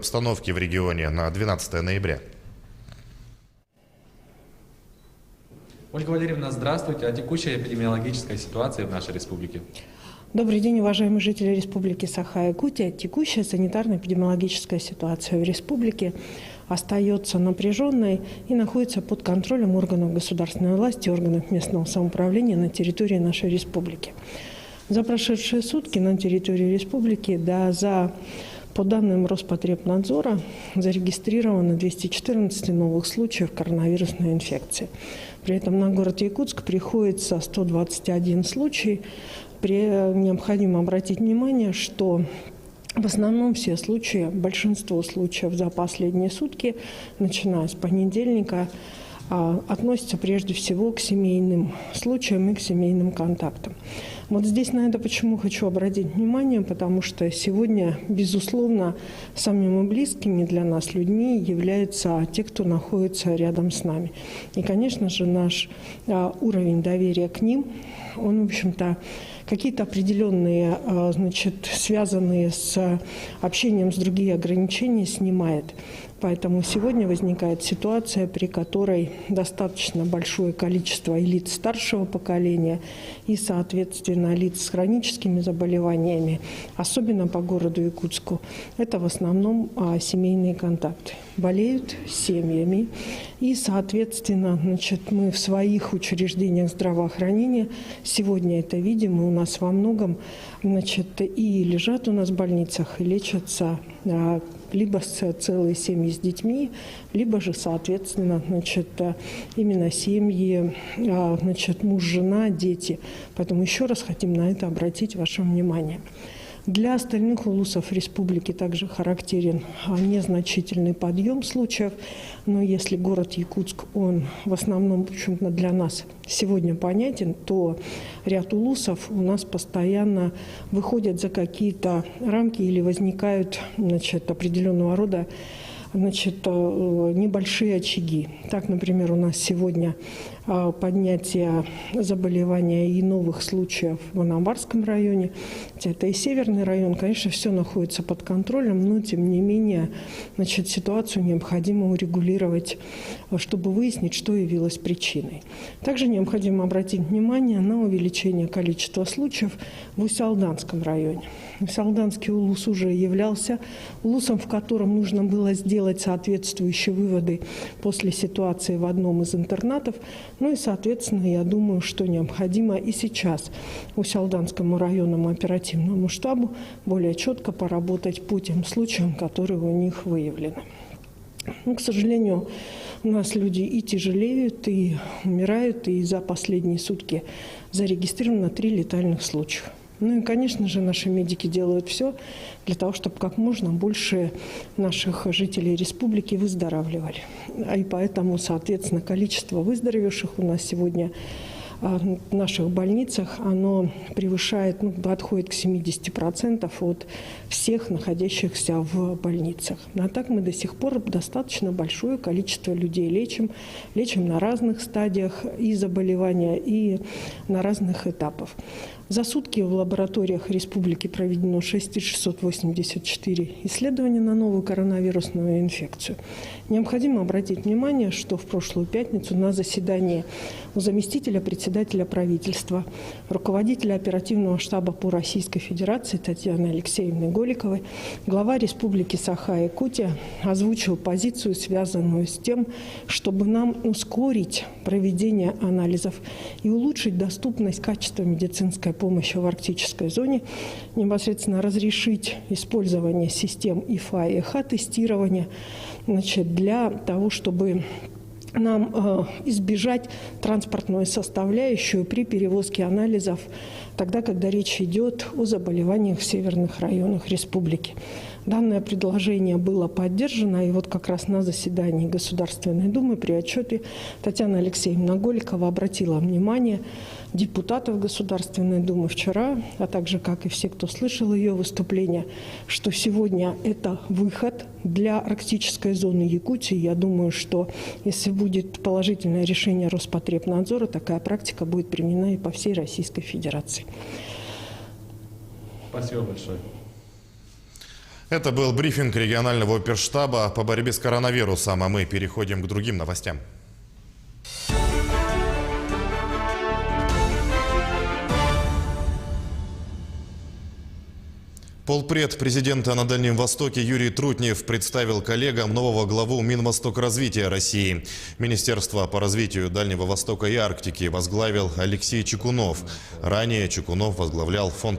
Обстановки в регионе на 12 ноября. Ольга Валерьевна, здравствуйте. О текущей эпидемиологической ситуации в нашей республике. Добрый день, уважаемые жители Республики Саха-Якутия. Текущая санитарно-эпидемиологическая ситуация в республике остается напряженной и находится под контролем органов государственной власти, органов местного самоуправления на территории нашей республики. За прошедшие сутки на территории республики, по данным Роспотребнадзора, зарегистрировано 214 новых случаев коронавирусной инфекции. При этом на город Якутск приходится 121 случай. Необходимо обратить внимание, что в основном все случаи, большинство случаев за последние сутки, начиная с понедельника, относятся прежде всего к семейным случаям и к семейным контактам. Вот здесь на это почему хочу обратить внимание, потому что сегодня, безусловно, самыми близкими для нас людьми являются те, кто находится рядом с нами. И, конечно же, наш уровень доверия к ним, он, в общем-то, какие-то определенные, связанные с общением с другими ограничения снимает. Поэтому сегодня возникает ситуация, при которой достаточно большое количество и лиц старшего поколения и, соответственно, лиц с хроническими заболеваниями, особенно по городу Якутску, это в основном семейные контакты. Болеют семьями и, соответственно, мы в своих учреждениях здравоохранения сегодня это видим, и у нас во многом и лежат у нас в больницах, и лечатся либо целые семьи с детьми, либо же, соответственно, именно семьи, муж, жена, дети. Поэтому еще раз хотим на это обратить ваше внимание. Для остальных улусов республики также характерен незначительный подъем случаев, но если город Якутск, он в основном, в общем-то, для нас сегодня понятен, то ряд улусов у нас постоянно выходят за какие-то рамки или возникают определенного рода небольшие очаги. Так, например, у нас сегодня поднятие заболевания и новых случаев в Анамбарском районе. Это и Северный район. Конечно, все находится под контролем, но, тем не менее, ситуацию необходимо урегулировать, чтобы выяснить, что явилось причиной. Также необходимо обратить внимание на увеличение количества случаев в Усть-Алданском районе. Усть-Алданский улус уже являлся улусом, в котором нужно было сделать соответствующие выводы после ситуации в одном из интернатов. Ну и, соответственно, я думаю, что необходимо и сейчас Усть-Алданскому районному оперативному штабу более четко поработать по тем случаям, которые у них выявлены. Но, к сожалению, у нас люди и тяжелеют, и умирают, и за последние сутки зарегистрировано 3 летальных случая. Ну и, конечно же, наши медики делают все для того, чтобы как можно больше наших жителей республики выздоравливали. И поэтому, соответственно, количество выздоровевших у нас сегодня в наших больницах, оно превышает, подходит к 70% от всех находящихся в больницах. А так мы до сих пор достаточно большое количество людей лечим на разных стадиях и заболевания, и на разных этапах. За сутки в лабораториях республики проведено 6684 исследования на новую коронавирусную инфекцию. Необходимо обратить внимание, что в прошлую пятницу на заседании у заместителя председателя правительства, руководителя оперативного штаба по Российской Федерации Татьяны Алексеевны Голиковой, глава республики Саха-Якутия озвучил позицию, связанную с тем, чтобы нам ускорить проведение анализов и улучшить доступность качества медицинской помощи в арктической зоне, непосредственно разрешить использование систем ИФА и ЭХА-тестирования для того, чтобы нам избежать транспортную составляющую при перевозке анализов тогда, когда речь идет о заболеваниях в северных районах республики. Данное предложение было поддержано, и вот как раз на заседании Государственной Думы при отчете Татьяна Алексеевна Голикова обратила внимание депутатов Государственной Думы вчера, а также, как и все, кто слышал ее выступление, что сегодня это выход для арктической зоны Якутии. Я думаю, что если будет положительное решение Роспотребнадзора, такая практика будет применена и по всей Российской Федерации. Спасибо большое. Это был брифинг регионального оперштаба по борьбе с коронавирусом, а мы переходим к другим новостям. Полпред президента на Дальнем Востоке Юрий Трутнев представил коллегам нового главу Минвостокразвития России. Министерство по развитию Дальнего Востока и Арктики возглавил Алексей Чекунов. Ранее Чекунов возглавлял фонд